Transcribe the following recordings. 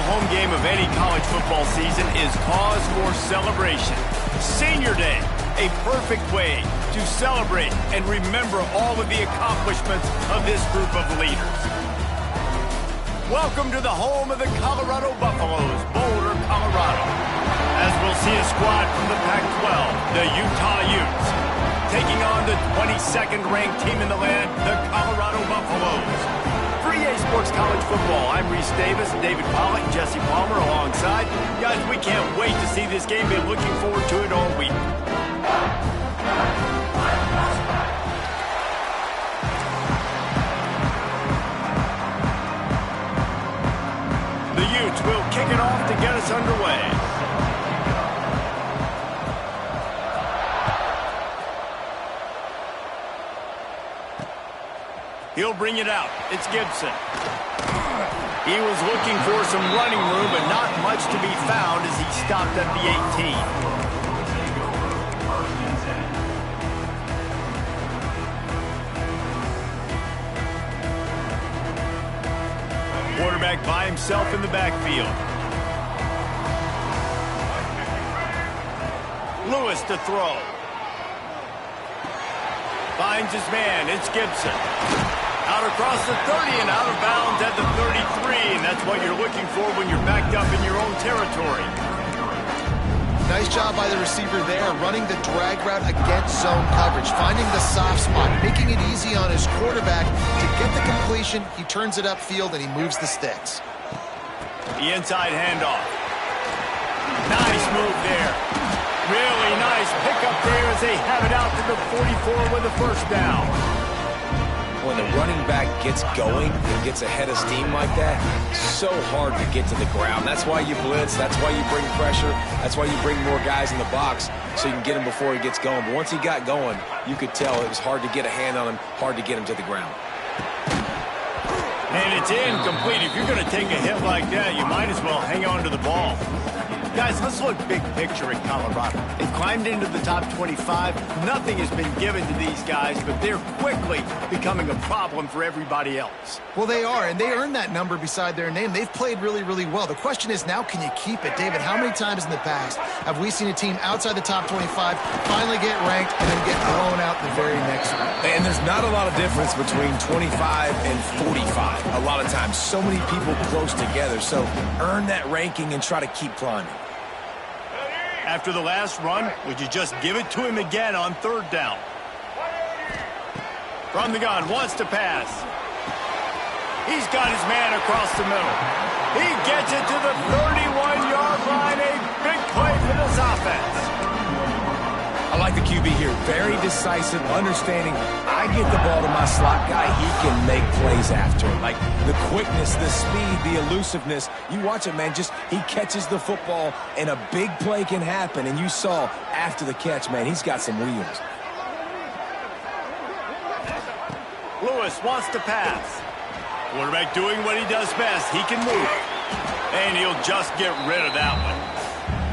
home game of any college football season is cause for celebration. Senior Day, a perfect way to celebrate and remember all of the accomplishments of this group of leaders. Welcome to the home of the Colorado Buffaloes, Boulder, Colorado. As we'll see a squad from the Pac-12, the Utah Utes, taking on the 22nd ranked team in the land, the Colorado Buffaloes. For EA Sports College Football, I'm Reese Davis, David Pollack, Jesse Palmer alongside. Guys, we can't wait to see this game. Been looking forward to it all week. The Utes will kick it off to get us underway. He'll bring it out. It's Gibson. He was looking for some running room, but not much to be found as he stopped at the 18. Quarterback by himself in the backfield. Lewis to throw. Finds his man. It's Gibson. Out across the 30 and out of bounds at the 33. And that's what you're looking for when you're backed up in your own territory. Nice job by the receiver there, running the drag route against zone coverage, finding the soft spot, making it easy on his quarterback to get the completion. He turns it upfield and he moves the sticks. The inside handoff. Nice move there. Really nice pickup there as they have it out to the 44 with a first down. When the running back gets going and gets ahead of steam like that, so hard to get to the ground. That's why you blitz. That's why you bring pressure. That's why you bring more guys in the box so you can get him before he gets going. But once he got going, you could tell it was hard to get a hand on him, hard to get him to the ground. And it's incomplete. If you're going to take a hit like that, you might as well hang on to the ball. Guys, let's look big picture at Colorado. They've climbed into the top 25. Nothing has been given to these guys, but they're quickly becoming a problem for everybody else. Well, they are, and they earned that number beside their name. They've played really, really well. The question is now, can you keep it? David, how many times in the past have we seen a team outside the top 25 finally get ranked and then get blown out the very next week? And there's not a lot of difference between 25 and 45. A lot of times, so many people close together. So earn that ranking and try to keep climbing. After the last run, would you just give it to him again on third down? From the gun, wants to pass. He's got his man across the middle. He gets it to the 31-yard line. A big play for this offense. I like the QB here. Very decisive, understanding I get the ball to my slot guy, he can make plays after it. Like the quickness, the speed, the elusiveness. You watch it, man, just he catches the football and a big play can happen. And you saw after the catch, man, he's got some wheels. Lewis wants to pass. Quarterback doing what he does best. He can move. And he'll just get rid of that one.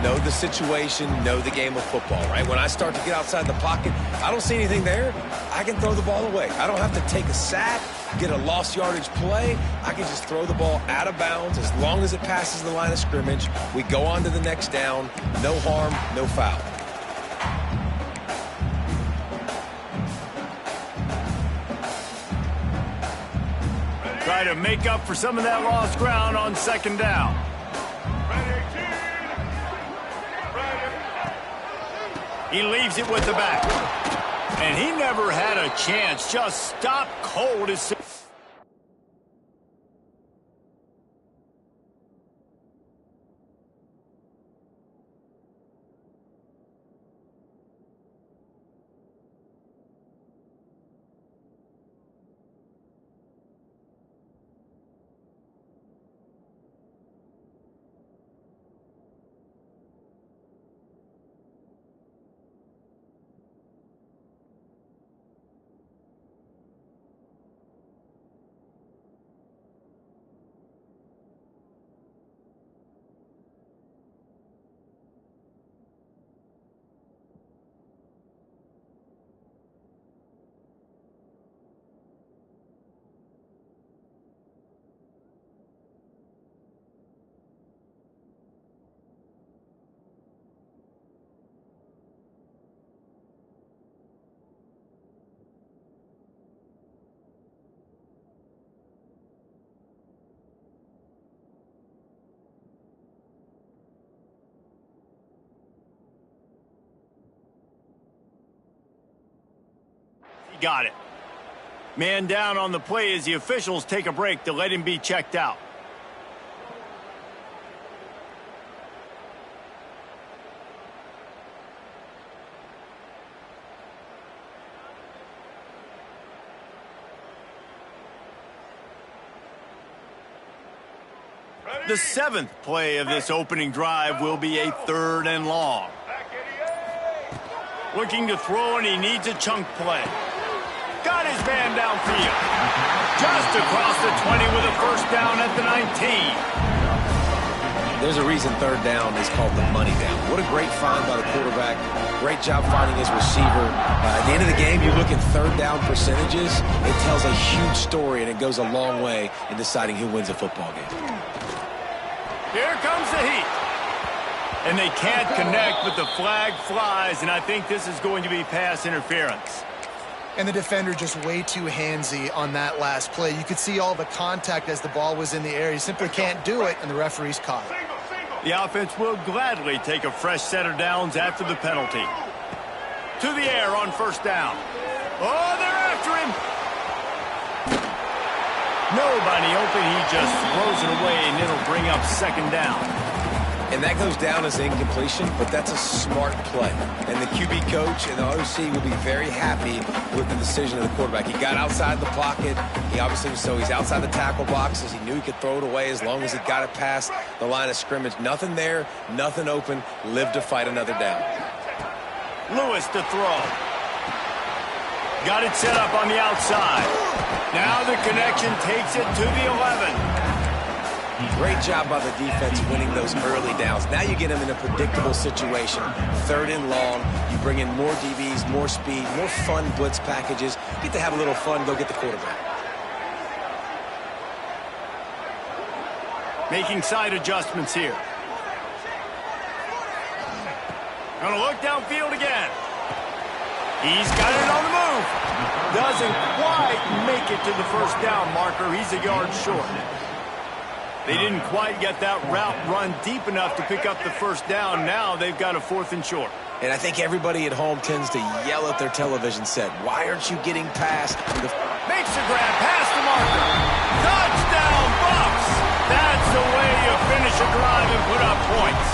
Know the situation, know the game of football, right? When I start to get outside the pocket, I don't see anything there, I can throw the ball away. I don't have to take a sack, get a lost yardage play. I can just throw the ball out of bounds as long as it passes the line of scrimmage. We go on to the next down. No harm, no foul. Try to make up for some of that lost ground on second down. He leaves it with the back. And he never had a chance. Just stopped cold as soon. got it. Man down on the play as the officials take a break to let him be checked out. The 7th play of this opening drive will be a 3rd and long. Looking to throw, and he needs a chunk play. Got his man downfield. Just across the 20 with a first down at the 19. There's a reason 3rd down is called the money down. What a great find by the quarterback. Great job finding his receiver. At the end of the game, you look at 3rd down percentages. It tells a huge story, and it goes a long way in deciding who wins a football game. Here comes the heat. And they can't connect, but the flag flies, and I think this is going to be pass interference. And the defender just way too handsy on that last play. You could see all the contact as the ball was in the air. He simply can't do it, and the referee's caught it. The offense will gladly take a fresh set of downs after the penalty. To the air on first down. Oh, they're after him. Nobody open. He just throws it away, and it'll bring up 2nd down. And that goes down as incompletion, but that's a smart play. And the QB coach and the OC will be very happy with the decision of the quarterback. He got outside the pocket. He obviously, so he's outside the tackle boxes. He knew he could throw it away as long as he got it past the line of scrimmage. Nothing there, nothing open. Live to fight another down. Lewis to throw. Got it set up on the outside. Now the connection takes it to the 11. Great job by the defense winning those early downs. Now you get them in a predictable situation. 3rd and long. You bring in more DBs, more speed, more fun blitz packages. Get to have a little fun, go get the quarterback. Making side adjustments here. Gonna look downfield again. He's got it on the move. Doesn't quite make it to the first down marker. He's a yard short. They didn't quite get that route run deep enough to pick up the first down. Now they've got a 4th and short. And I think everybody at home tends to yell at their television set, why aren't you getting past the... Makes the grab past the marker. Touchdown, Bucks! That's the way you finish a drive and put up points.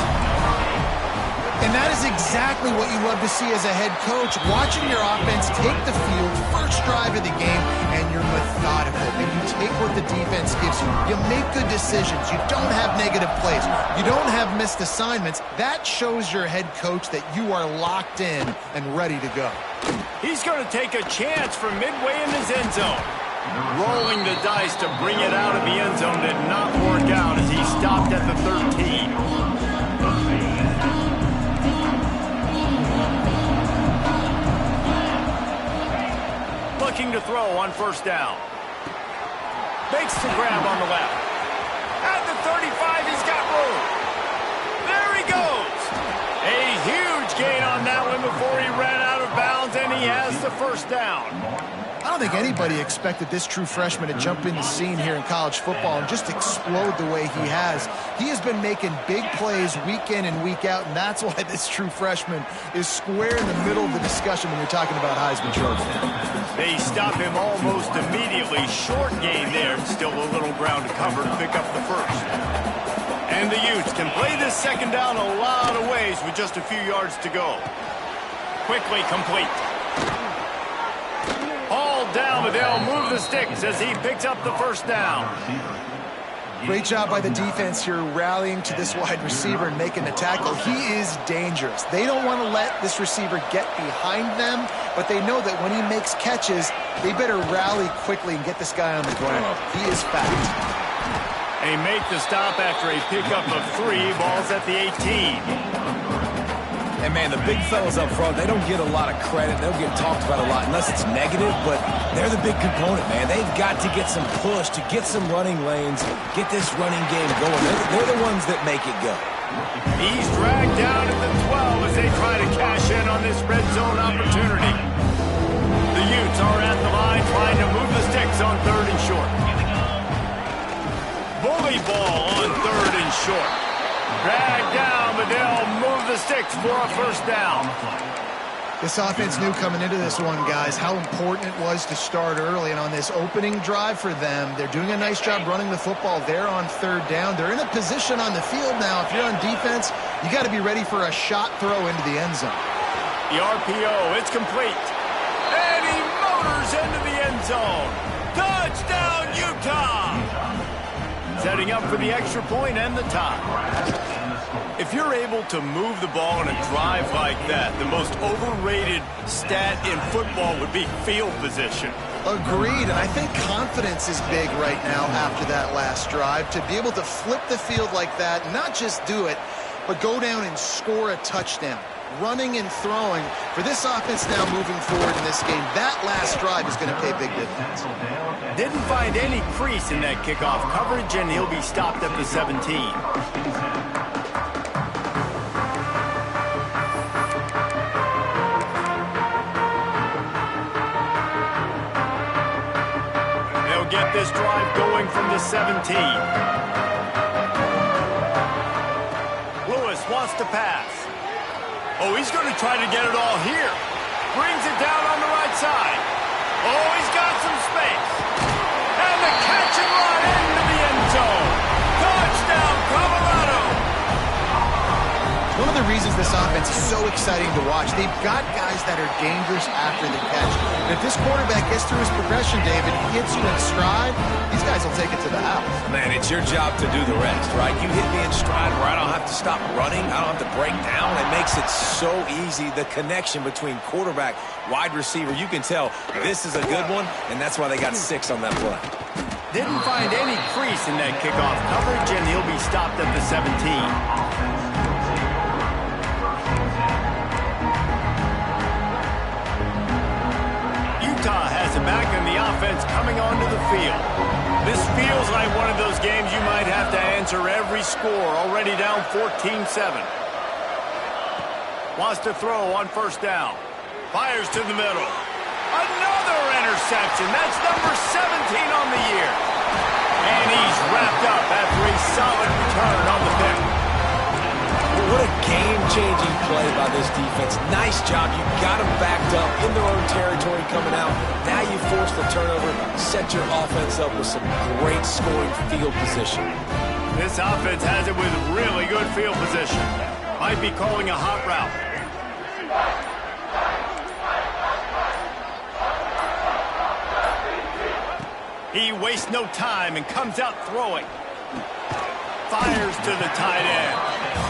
And that is exactly what you love to see as a head coach. Watching your offense take the field, first drive of the game, and you're methodical. And you take what the defense gives you. You make good decisions. You don't have negative plays. You don't have missed assignments. That shows your head coach that you are locked in and ready to go. He's going to take a chance from midway in his end zone. Rolling the dice to bring it out of the end zone did not work out as he stopped at the 13. Looking to throw on first down. Makes the grab on the left. At the 35, he's got room. There he goes. A huge gain on that one before he ran out of bounds, and he has the first down. I don't think anybody expected this true freshman to jump in the scene here in college football and just explode the way he has. He has been making big plays week in and week out, and that's why this true freshman is square in the middle of the discussion when you're talking about Heisman Trophy. They stop him almost immediately. Short gain there. Still a little ground to cover to pick up the first. And the Utes can play this 2nd down a lot of ways with just a few yards to go. Quickly complete. Hauled down, but they'll move the sticks as he picks up the first down. Great job by the defense here rallying to this wide receiver and making the tackle. He is dangerous. They don't want to let this receiver get behind them, but they know that when he makes catches, they better rally quickly and get this guy on the ground. He is fast. They make the stop after a pickup of 3. Ball's at the 18. And, man, the big fellas up front, they don't get a lot of credit. They'll get talked about a lot unless it's negative, but they're the big component, man. They've got to get some push, to get some running lanes, get this running game going. They're the ones that make it go. He's dragged down at the 12 as they try to cash in on this red zone opportunity. The Utes are at the line trying to move the sticks on 3rd and short. Bully ball on 3rd and short. Dragged down, but they'll move the sticks for a first down. This offense knew coming into this one, guys, how important it was to start early. And on this opening drive for them, they're doing a nice job running the football. They're on third down. They're in a position on the field now. If you're on defense, you got to be ready for a shot throw into the end zone. The RPO, it's complete. And he motors into the end zone. Touchdown, Utah! Setting up for the extra point and the tie. If you're able to move the ball in a drive like that, the most overrated stat in football would be field position. Agreed, and I think confidence is big right now after that last drive. To be able to flip the field like that, not just do it, but go down and score a touchdown. Running and throwing for this offense now moving forward in this game, that last drive is going to pay big dividends. Didn't find any crease in that kickoff coverage, and he'll be stopped at the 17. Get this drive going from the 17. Lewis wants to pass. Oh, he's going to try to get it all here. Brings it down on the right side. Oh, he's got some space. And the catch and run into the end zone. Touchdown, Colorado. One of the reasons this offense is so exciting to watch, they've got guys that are dangerous after the catch. And if this quarterback gets through his progression, David, hits you in stride, these guys will take it to the house. Man, it's your job to do the rest, right? You hit me in stride where I don't have to stop running. I don't have to break down. It makes it so easy, the connection between quarterback, wide receiver. You can tell this is a good one, and that's why they got 6 on that play. Didn't find any crease in that kickoff coverage, and he'll be stopped at the 17. Utah has it back in the offense coming onto the field. This feels like one of those games you might have to answer every score, already down 14-7. Wants to throw on first down. Fires to the middle. Another interception. That's number 17 on the year. And he's wrapped up after a solid return on the pick. What a game-changing play by this defense. Nice job. You got them backed up in their own territory coming out. Now you force the turnover, set your offense up with some great scoring field position. This offense has it with really good field position. Might be calling a hot route. He wastes no time and comes out throwing. Fires to the tight end.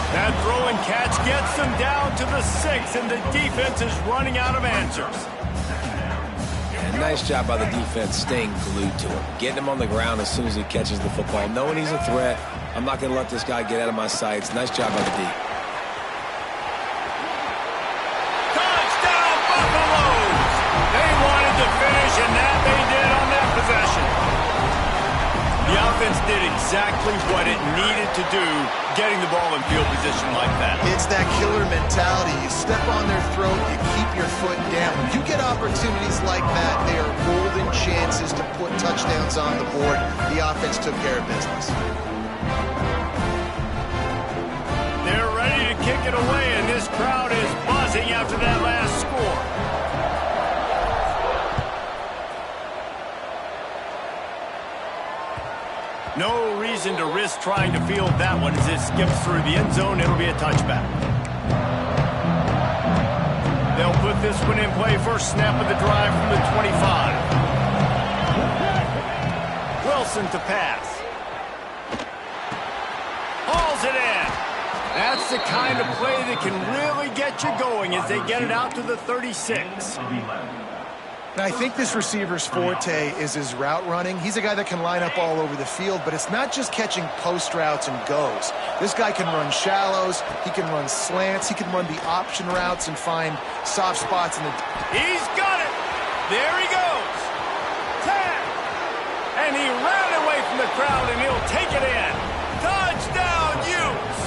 That throw and catch gets them down to the 6, and the defense is running out of answers. Yeah, nice job by the defense staying glued to him. Getting him on the ground as soon as he catches the football. Knowing he's a threat, I'm not going to let this guy get out of my sights. Nice job by the D. Touchdown, Buffaloes! They wanted to finish, and that they did on that possession. The offense did exactly what it needed to do, getting the ball in field position like that. It's that killer mentality. You step on their throat, you keep your foot down. When you get opportunities like that, they are golden chances to put touchdowns on the board. The offense took care of business. They're ready to kick it away, and this crowd is buzzing after that last score. No reason to risk trying to field that one as it skips through the end zone. It'll be a touchback. They'll put this one in play. First snap of the drive from the 25. Wilson to pass. Hauls it in. That's the kind of play that can really get you going as they get it out to the 36. Now, I think this receiver's forte is his route running. He's a guy that can line up all over the field, but it's not just catching post routes and goes. This guy can run shallows, he can run slants, he can run the option routes and find soft spots in the... He's got it! There he goes! Tag! And he ran away from the crowd, and he'll take it in. Touchdown, Utes!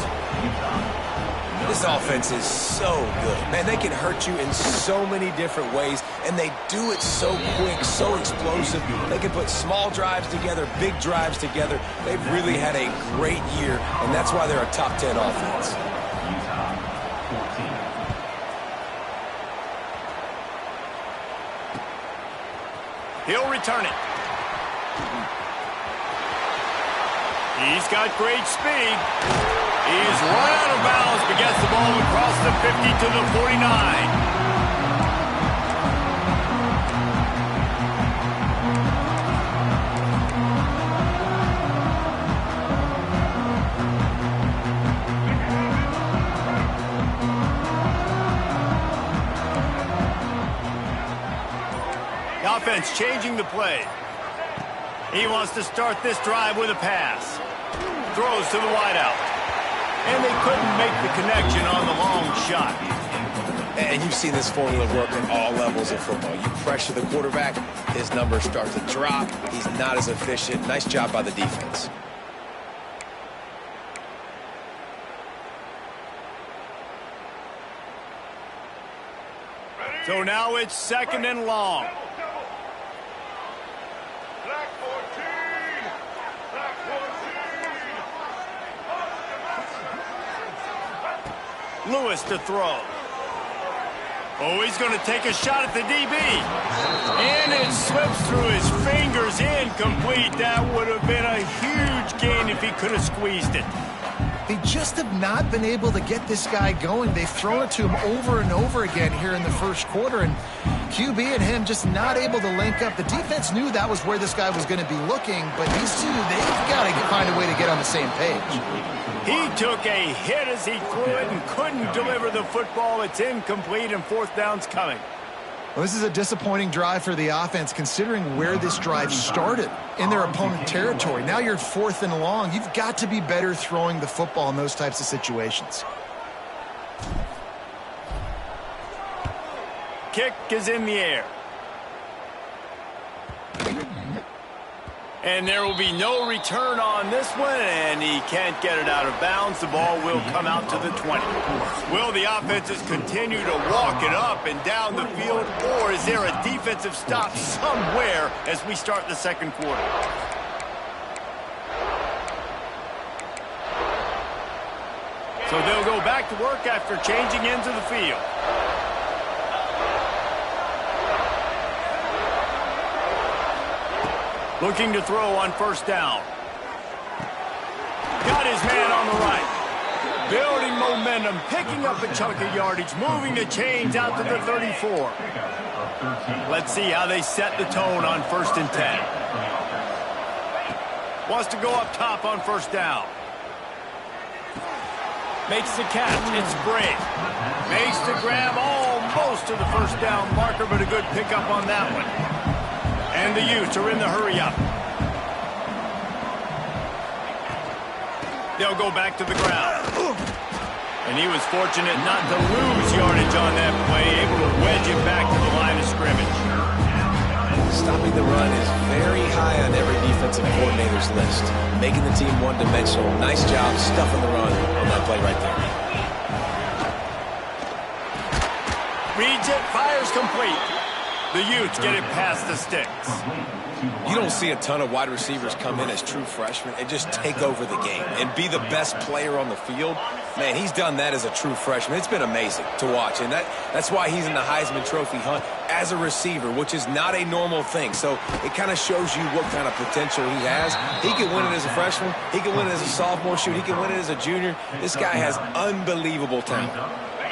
This offense is so good. Man, they can hurt you in so many different ways, and they do it so quick, so explosive. They can put small drives together, big drives together. They've really had a great year, and that's why they're a top 10 offense. He'll return it. He's got great speed. He's run out of bounds, but gets the ball across the 50 to the 49. The offense changing the play. He wants to start this drive with a pass. Throws to the wideout. And they couldn't make the connection on the long shot. And you've seen this formula work at all levels of football. You pressure the quarterback, his numbers start to drop. He's not as efficient. Nice job by the defense. So now it's 2nd and long. Lewis to throw. Oh, he's going to take a shot at the DB. And it slips through his fingers, incomplete. That would have been a huge gain if he could have squeezed it. They just have not been able to get this guy going. They've thrown it to him over and over again here in the first quarter, and QB and him just not able to link up. The defense knew that was where this guy was going to be looking, but these two, they've got to find a way to get on the same page. He took a hit as he threw it and couldn't deliver the football. It's incomplete, and 4th down's coming. Well, this is a disappointing drive for the offense, considering where this drive started in their opponent territory. Now you're 4th and long. You've got to be better throwing the football in those types of situations. Kick is in the air. And there will be no return on this one, and he can't get it out of bounds. The ball will come out to the 20. Will the offenses continue to walk it up and down the field, or is there a defensive stop somewhere as we start the 2nd quarter? So they'll go back to work after changing into the field. Looking to throw on 1st down. Got his man on the right. Building momentum, picking up a chunk of yardage, moving the chains out to the 34. Let's see how they set the tone on 1st and 10. Wants to go up top on 1st down. Makes the catch. It's Bray. Makes the grab almost to the 1st down marker, but a good pickup on that one. And the Utes are in the hurry-up. They'll go back to the ground. And he was fortunate not to lose yardage on that play, able to wedge it back to the line of scrimmage. Stopping the run is very high on every defensive coordinator's list. Making the team one-dimensional. Nice job stuffing the run on that play right there. Reads it, fires complete. The Utes get it past the sticks. You don't see a ton of wide receivers come in as true freshmen and just take over the game and be the best player on the field. Man, he's done that as a true freshman. It's been amazing to watch, and that's why he's in the Heisman Trophy hunt as a receiver, which is not a normal thing. So it kind of shows you what kind of potential he has. He can win it as a freshman. He can win it as a sophomore. Shoot, he can win it as a junior. This guy has unbelievable talent.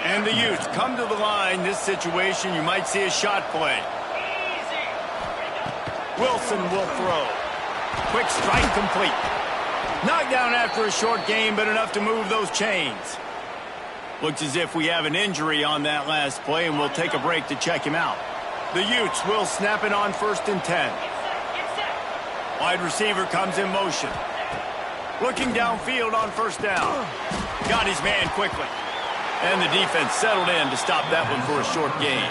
And the Utes come to the line. This situation, you might see a shot play. Wilson will throw. Quick strike complete. Knocked down after a short game, but enough to move those chains. Looks as if we have an injury on that last play, and we'll take a break to check him out. The Utes will snap it on 1st and 10. Wide receiver comes in motion. Looking downfield on 1st down. Got his man quickly. And the defense settled in to stop that one for a short gain.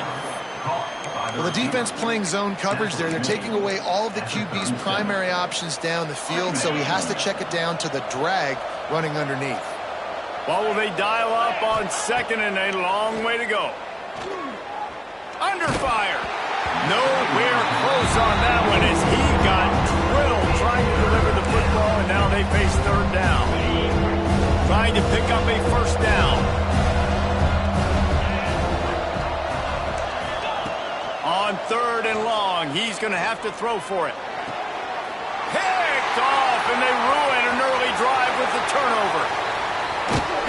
Well, the defense playing zone coverage there. They're taking away all of the QB's primary options down the field, so he has to check it down to the drag running underneath. Well, will they dial up on 2nd and a long way to go? Under fire. Nowhere close on that one as he got drilled trying to deliver the football, and now they face 3rd down. Trying to pick up a 1st down. On 3rd and long. He's going to have to throw for it. Picked off, and they ruin an early drive with the turnover.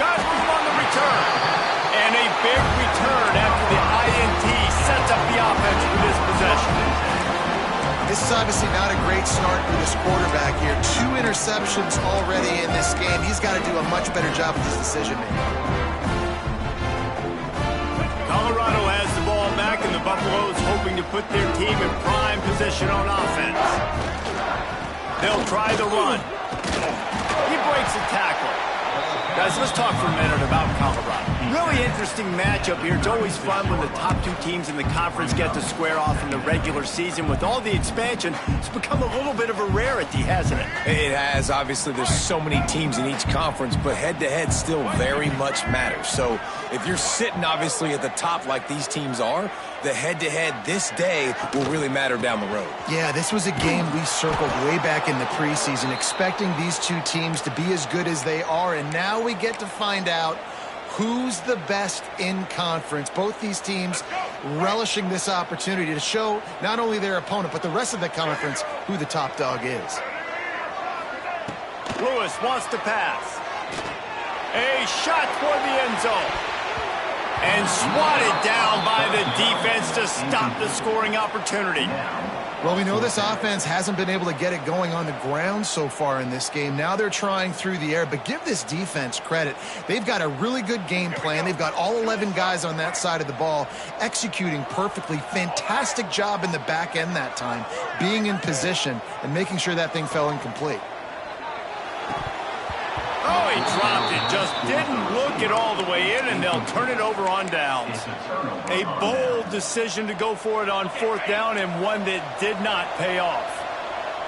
Got room on the return. And a big return after the INT sets up the offense for this possession. This is obviously not a great start for this quarterback here. 2 interceptions already in this game. He's got to do a much better job with his decision-making. Colorado has the ball back, and the Buffaloes hoping to put their team in prime position on offense. They'll try the run. He breaks a tackle. Guys, let's talk for a minute about Colorado. Really interesting matchup here. It's always fun when the top 2 teams in the conference get to square off in the regular season. With all the expansion, it's become a little bit of a rarity, hasn't it? It has. Obviously, there's so many teams in each conference, but head-to-head still very much matters. So if you're sitting, obviously, at the top like these teams are, the head-to-head this day will really matter down the road. Yeah, this was a game we circled way back in the preseason, expecting these 2 teams to be as good as they are, and now we get to find out who's the best in conference. Both these teams relishing this opportunity to show not only their opponent, but the rest of the conference who the top dog is. Lewis wants to pass. A shot toward the end zone. And swatted down by the defense to stop the scoring opportunity. Well, we know this offense hasn't been able to get it going on the ground so far in this game. Now they're trying through the air, but give this defense credit. They've got a really good game plan. They've got all 11 guys on that side of the ball executing perfectly. Fantastic job in the back end that time, being in position and making sure that thing fell incomplete. Oh, he dropped it. Just didn't look it all the way in, and they'll turn it over on downs. A bold decision to go for it on 4th down, and one that did not pay off.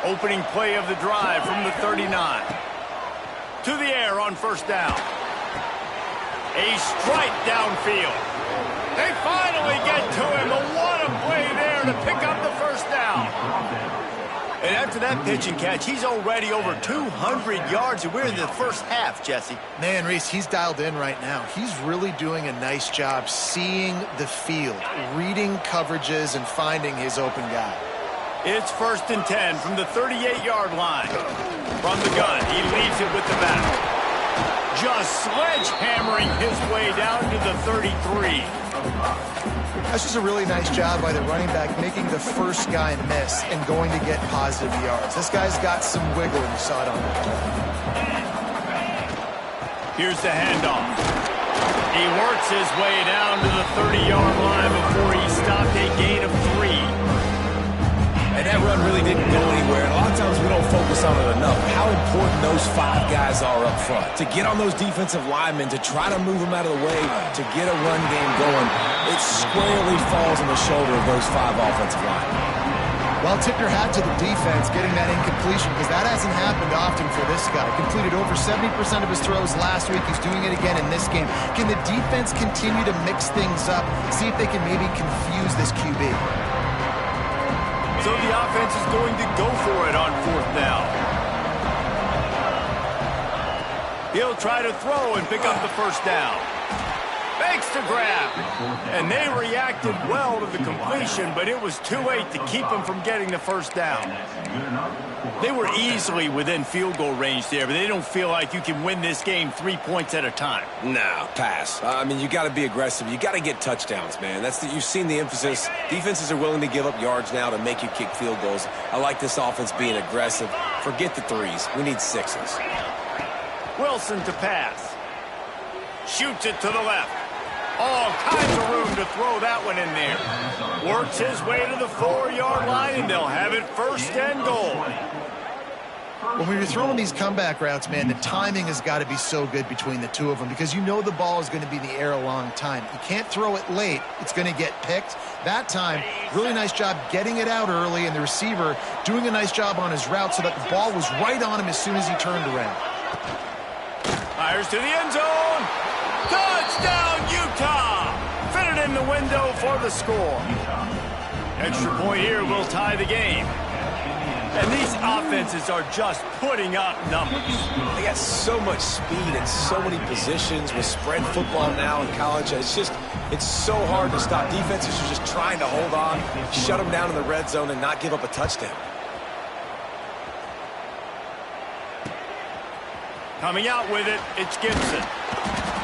Opening play of the drive from the 39. To the air on 1st down. A strike downfield. They finally get to him. But what a play there to pick up the 1st down. And after that pitch and catch, he's already over 200 yards, and we're in the first half, Jesse. Man, Reese, he's dialed in right now. He's really doing a nice job seeing the field, reading coverages, and finding his open guy. It's 1st and 10 from the 38-yard line. From the gun, he leaves it with the back. Just sledgehammering his way down to the 33. That's just a really nice job by the running back, making the first guy miss and going to get positive yards. This guy's got some wiggle, and you saw it on the play. Here's the handoff. He works his way down to the 30-yard line before he stopped a gain of 3. And that run really didn't go anywhere. And a lot of times we don't focus on it enough. How important those 5 guys are up front. To get on those defensive linemen, to try to move them out of the way, to get a run game going, it squarely falls on the shoulder of those 5 offensive linemen. Well, tip your hat to the defense getting that incompletion, because that hasn't happened often for this guy. Completed over 70% of his throws last week. He's doing it again in this game. Can the defense continue to mix things up, see if they can maybe confuse this QB? So the offense is going to go for it on 4th down. He'll try to throw and pick up the 1st down. Fakes to grab. And they reacted well to the completion, but it was too late to keep them from getting the 1st down. They were easily within field goal range there, but they don't feel like you can win this game 3 points at a time. Nah, pass. I mean, you got to be aggressive. You got to get touchdowns, man. You've seen the emphasis. Defenses are willing to give up yards now to make you kick field goals. I like this offense being aggressive. Forget the 3s. We need 6s. Wilson to pass. Shoots it to the left. All kinds of room to throw that one in there. Works his way to the 4-yard line, and they'll have it 1st and goal. When you're throwing these comeback routes, man, the timing has got to be so good between the 2 of them, because you know the ball is going to be in the air a long time. You can't throw it late. It's going to get picked. That time, really nice job getting it out early, and the receiver doing a nice job on his route so that the ball was right on him as soon as he turned around. Fires to the end zone. Touchdown, Utah! Fitted in the window for the score. Extra point here will tie the game. And these offenses are just putting up numbers. They got so much speed and so many positions with spread football now in college. It's so hard to stop. Defenses are just trying to hold on, shut them down in the red zone, and not give up a touchdown. Coming out with it, it's Gibson.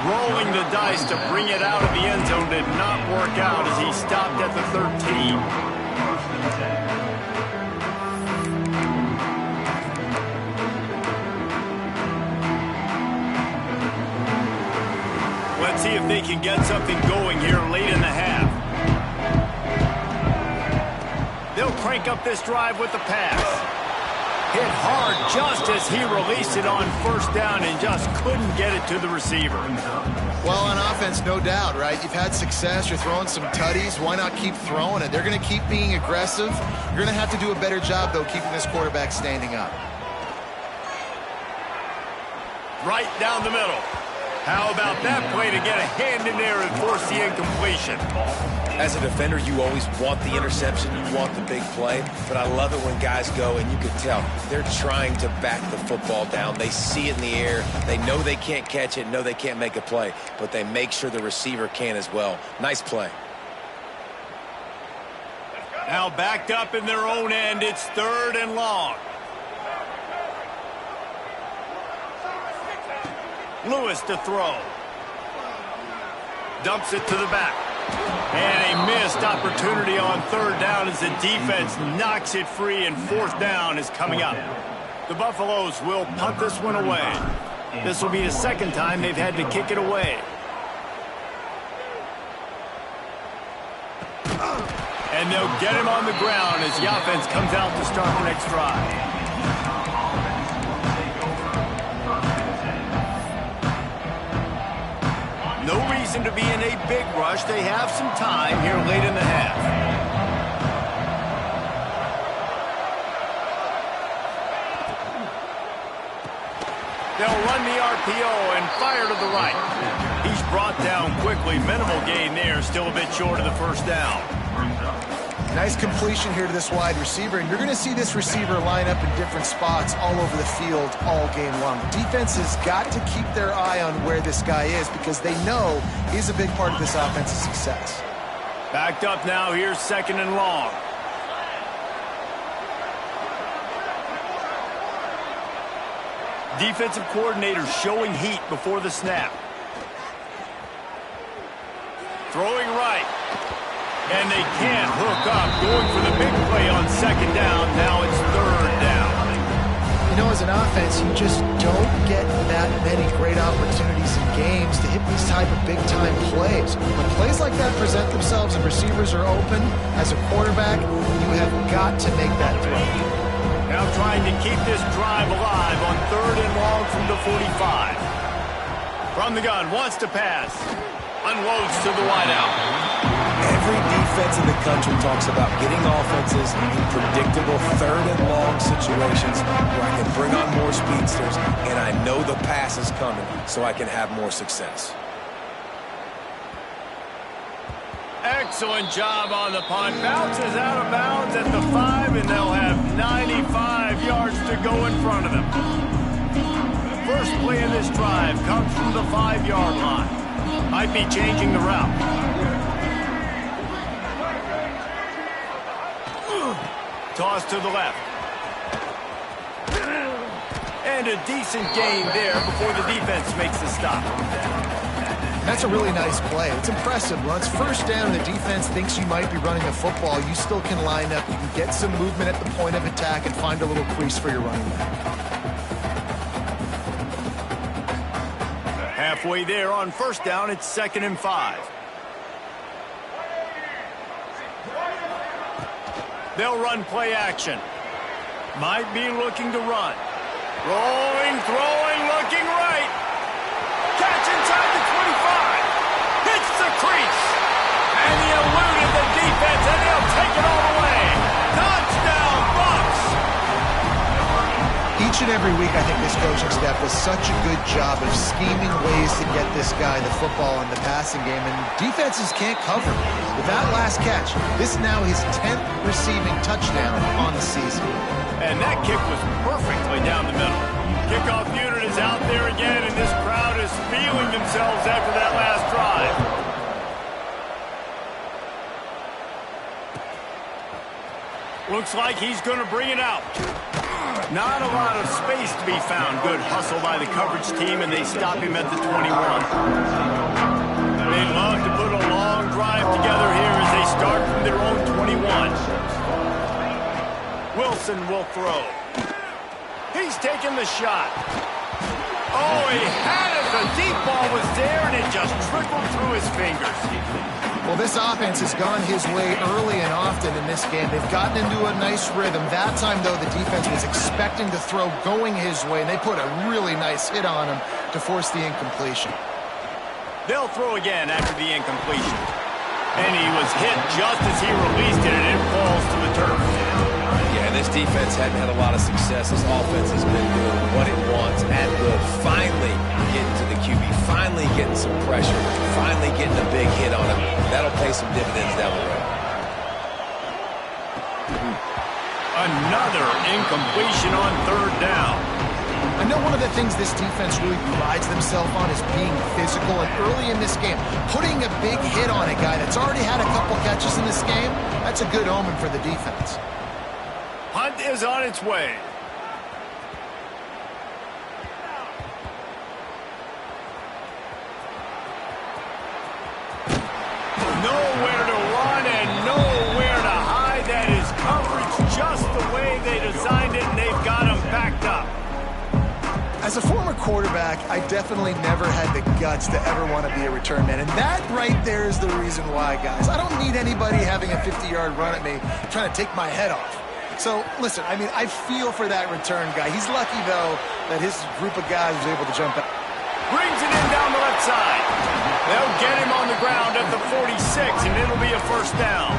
Rolling the dice to bring it out of the end zone did not work out as he stopped at the 13. Let's see if they can get something going here late in the half. They'll crank up this drive with the pass. Hit hard just as he released it on first down and just couldn't get it to the receiver. Well, on offense, no doubt, right? You've had success. You're throwing some tutties. Why not keep throwing it? They're going to keep being aggressive. You're going to have to do a better job, though, keeping this quarterback standing up. Right down the middle. How about that play to get a hand in there and force the incompletion? As a defender, you always want the interception, you want the big play, but I love it when guys go, and you can tell they're trying to back the football down. They see it in the air. They know they can't catch it, know they can't make a play, but they make sure the receiver can as well. Nice play. Now backed up in their own end, it's 3rd and long. Lewis to throw. Dumps it to the back. And a missed opportunity on 3rd down as the defense knocks it free, and 4th down is coming up. The Buffaloes will punt this one away. This will be the 2nd time they've had to kick it away. And they'll get him on the ground as the offense comes out to start the next drive. No reason to be in a big rush. They have some time here late in the half. They'll run the RPO and fire to the right. He's brought down quickly. Minimal gain there. Still a bit short of the 1st down. Nice completion here to this wide receiver, and you're going to see this receiver line up in different spots all over the field all game long. Defense has got to keep their eye on where this guy is because they know he's a big part of this offense's success. Backed up now. Here's 2nd and long. Defensive coordinator showing heat before the snap. Throwing right. And they can't hook up. Going for the big play on 2nd down. Now it's 3rd down. You know, as an offense, you just don't get that many great opportunities in games to hit these type of big-time plays. When plays like that present themselves and receivers are open, as a quarterback, you have got to make that throw. Now trying to keep this drive alive on 3rd and long from the 45. From the gun, wants to pass. Unloads to the wideout. Every defense in the country talks about getting offenses in predictable 3rd and long situations where I can bring on more speedsters and I know the pass is coming so I can have more success. Excellent job on the punt. Bounces out of bounds at the 5, and they'll have 95 yards to go in front of them. First play in this drive comes from the 5-yard line. Might be changing the route. Toss to the left. And a decent gain there before the defense makes the stop. That's a really nice play. It's impressive. Once 1st down, the defense thinks you might be running a football. You still can line up. You can get some movement at the point of attack and find a little crease for your running back. Halfway there on 1st down, it's 2nd and 5. They'll run play action. Might be looking to run. Rolling, throwing, looking right. Catch inside the 25. Hits the crease. And he eluded the defense, and they'll take it all away. Touchdown, Bucs! Each Each and every week, I think this coaching staff does such a good job of scheming ways to get this guy the football in the passing game, and defenses can't cover. With that last catch, this is now his 10th receiving touchdown on the season. And that kick was perfectly down the middle. Kickoff unit is out there again, and this crowd is feeling themselves after that last drive. Looks like he's going to bring it out. Not a lot of space to be found. Good hustle by the coverage team, and they stop him at the 21. They love to put a long drive together here as they start from their own 21. Wilson will throw. He's taking the shot. Oh, he had it. The deep ball was there, and it just trickled through his fingers. Well, this offense has gone his way early and often in this game. They've gotten into a nice rhythm. That time, though, the defense was expecting to throw going his way, and they put a really nice hit on him to force the incompletion. They'll throw again after the incompletion. And he was hit just as he released it, and it falls to the turf. Yeah, this defense hadn't had a lot of success. This offense has been doing what it wants at will. Finally getting to the QB, finally getting some pressure, finally getting a big hit on him. That'll pay some dividends down the road. Another incompletion on third down. I know one of the things this defense really prides themselves on is being physical, and early in this game, putting a big hit on a guy that's already had a couple catches in this game, that's a good omen for the defense. Hunt is on its way. Nowhere to run and nowhere to hide. That is coverage just the way they designed it, and they've got him backed up. As a former quarterback, I definitely never had the guts to ever want to be a return man, and that right there is the reason why, guys. I don't need anybody having a 50-yard run at me trying to take my head off. So, listen, I mean, I feel for that return guy. He's lucky, though, that his group of guys was able to jump out. Brings it in down the left side. They'll get him on the ground at the 46, and it'll be a first down.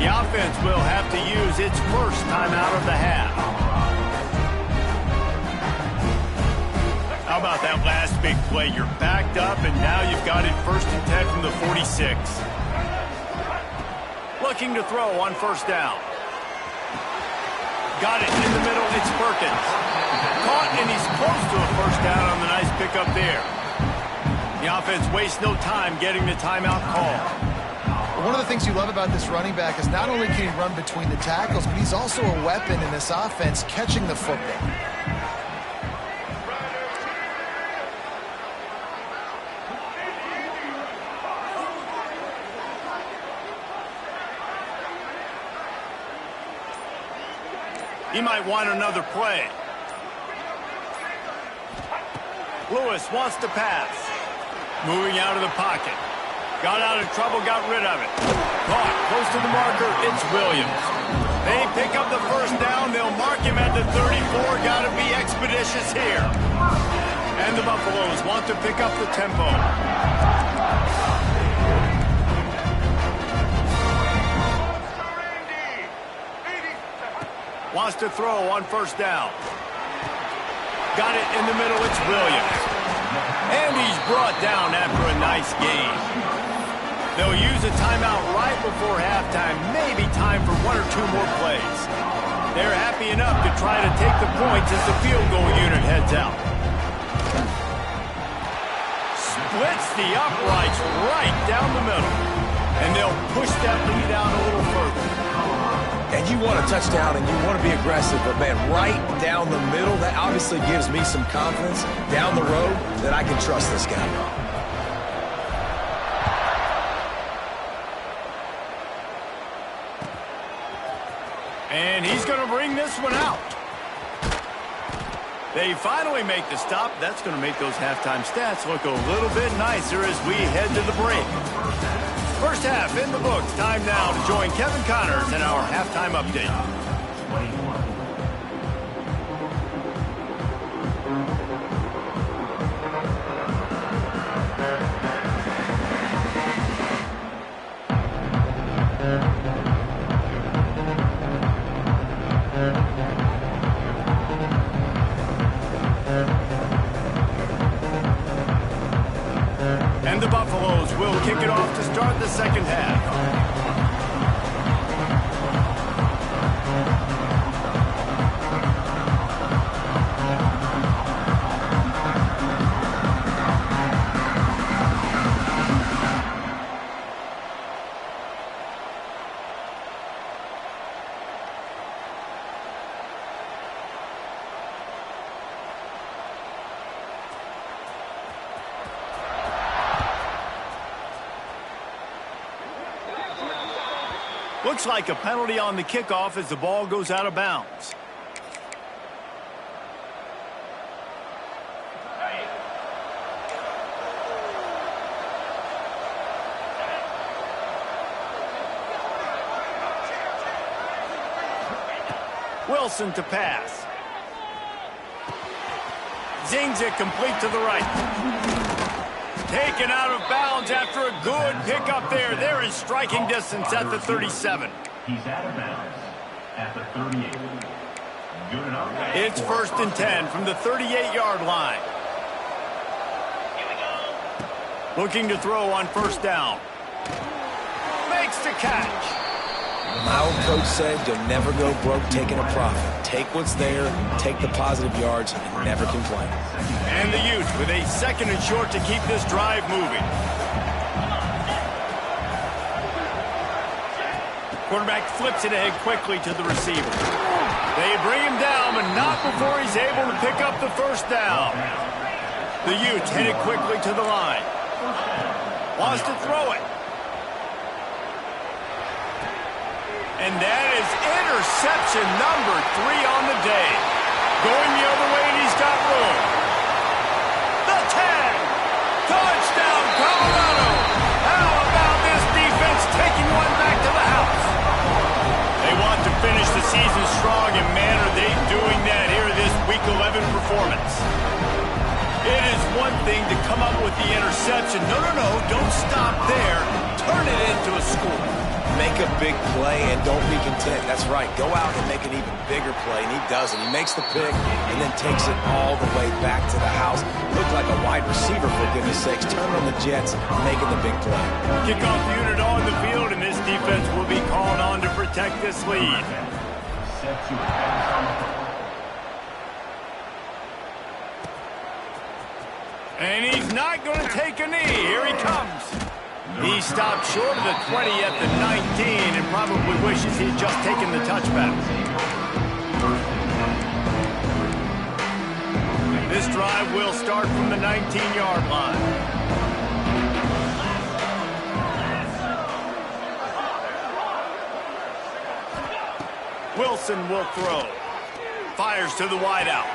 The offense will have to use its first timeout of the half. How about that last big play? You're backed up, and now you've got it 1st and 10 from the 46. Looking to throw on first down. Got it in the middle. It's Perkins. Caught, and he's close to a first down on the nice pickup there. The offense wastes no time getting the timeout call. One of the things you love about this running back is not only can he run between the tackles, but he's also a weapon in this offense catching the football. He might want another play. Lewis wants to pass. Moving out of the pocket. Got out of trouble, got rid of it. Caught, close to the marker, it's Williams. They pick up the first down, they'll mark him at the 34. Gotta be expeditious here. And the Buffaloes want to pick up the tempo. Wants to throw on first down. Got it in the middle, it's Williams. And he's brought down after a nice gain. They'll use a timeout right before halftime. Maybe time for one or two more plays. They're happy enough to try to take the points as the field goal unit heads out. Splits the uprights right down the middle. And they'll push that lead out a little further. And you want a touchdown and you want to be aggressive, but, man, right down the middle, that obviously gives me some confidence down the road that I can trust this guy. And he's going to bring this one out. They finally make the stop. That's going to make those halftime stats look a little bit nicer as we head to the break. First half in the books. Time now to join Kevin Connors in our halftime update. And the Buffaloes will kick it off to start the second half. Looks like a penalty on the kickoff as the ball goes out of bounds. Wilson to pass. Zings it complete to the right. Taken out of bounds after a good pickup there. They're in striking distance at the 37. He's out of bounds at the 38. Good enough. It's 1st and 10 from the 38-yard line. Looking to throw on 1st down. Makes the catch. My old coach said you'll never go broke taking a profit. Take what's there, take the positive yards, and never complain. And the Utes with a 2nd and short to keep this drive moving. Quarterback flips it ahead quickly to the receiver. They bring him down, but not before he's able to pick up the 1st down. The Utes headed quickly to the line. Wants to throw it. And that is interception number 3 on the day. Going the other way, and he's got room. The tag. Touchdown, Colorado. How about this defense taking one back to the house? They want to finish the season strong, and man, are they doing that here in this Week 11 performance. It is one thing to come up with the interception. No, don't stop there. Turn it into a score. Make a big play and don't be content. That's right. Go out and make an even bigger play, and he does it. He makes the pick and then takes it all the way back to the house. Looked like a wide receiver, for goodness sakes. Turn on the Jets, making the big play. Kickoff unit on the field, and this defense will be called on to protect this lead. And he's not going to take a knee. Here he comes. He stopped short of the 20 at the 19 and probably wishes he had just taken the touchback. This drive will start from the 19-yard line. Wilson will throw. Fires to the wideout.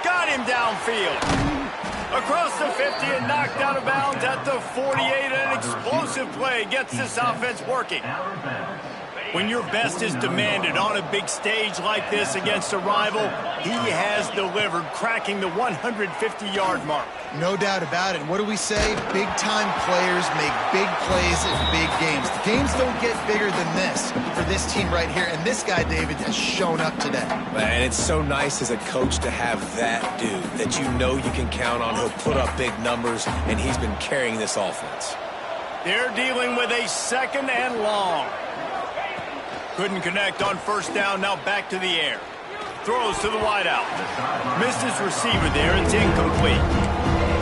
Got him downfield. Across the 50 and knocked out of bounds at the 48. An explosive play gets this offense working. When your best is demanded on a big stage like this against a rival, he has delivered, cracking the 150-yard mark. No doubt about it. What do we say? Big-time players make big plays in big games. The games don't get bigger than this for this team right here, and this guy, David, has shown up today. Man, it's so nice as a coach to have that dude that you know you can count on. He'll put up big numbers, and he's been carrying this offense. They're dealing with a 2nd and long. Couldn't connect on 1st down, now back to the air. Throws to the wideout. Missed his receiver there, it's incomplete.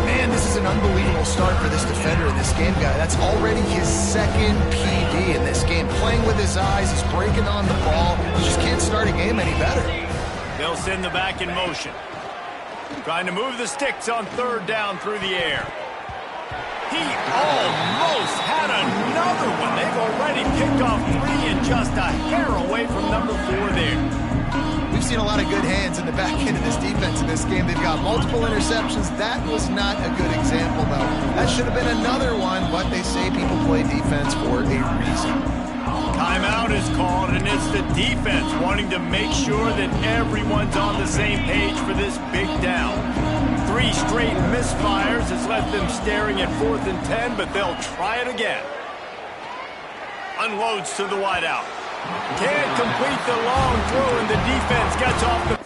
Man, this is an unbelievable start for this defender in this game, guy. That's already his 2nd PD in this game. Playing with his eyes, he's breaking on the ball. He just can't start a game any better. They'll send the back in motion. Trying to move the sticks on 3rd down through the air. He almost had another one. They've already picked off 3 and just a hair away from number 4 there. We've seen a lot of good hands in the back end of this defense in this game. They've got multiple interceptions. That was not a good example, though. That should have been another one, but they say people play defense for a reason. Timeout is called, and it's the defense wanting to make sure that everyone's on the same page for this big down. 3 straight misfires has left them staring at 4th and 10, but they'll try it again. Unloads to the wideout. Can't complete the long throw, and the defense gets off the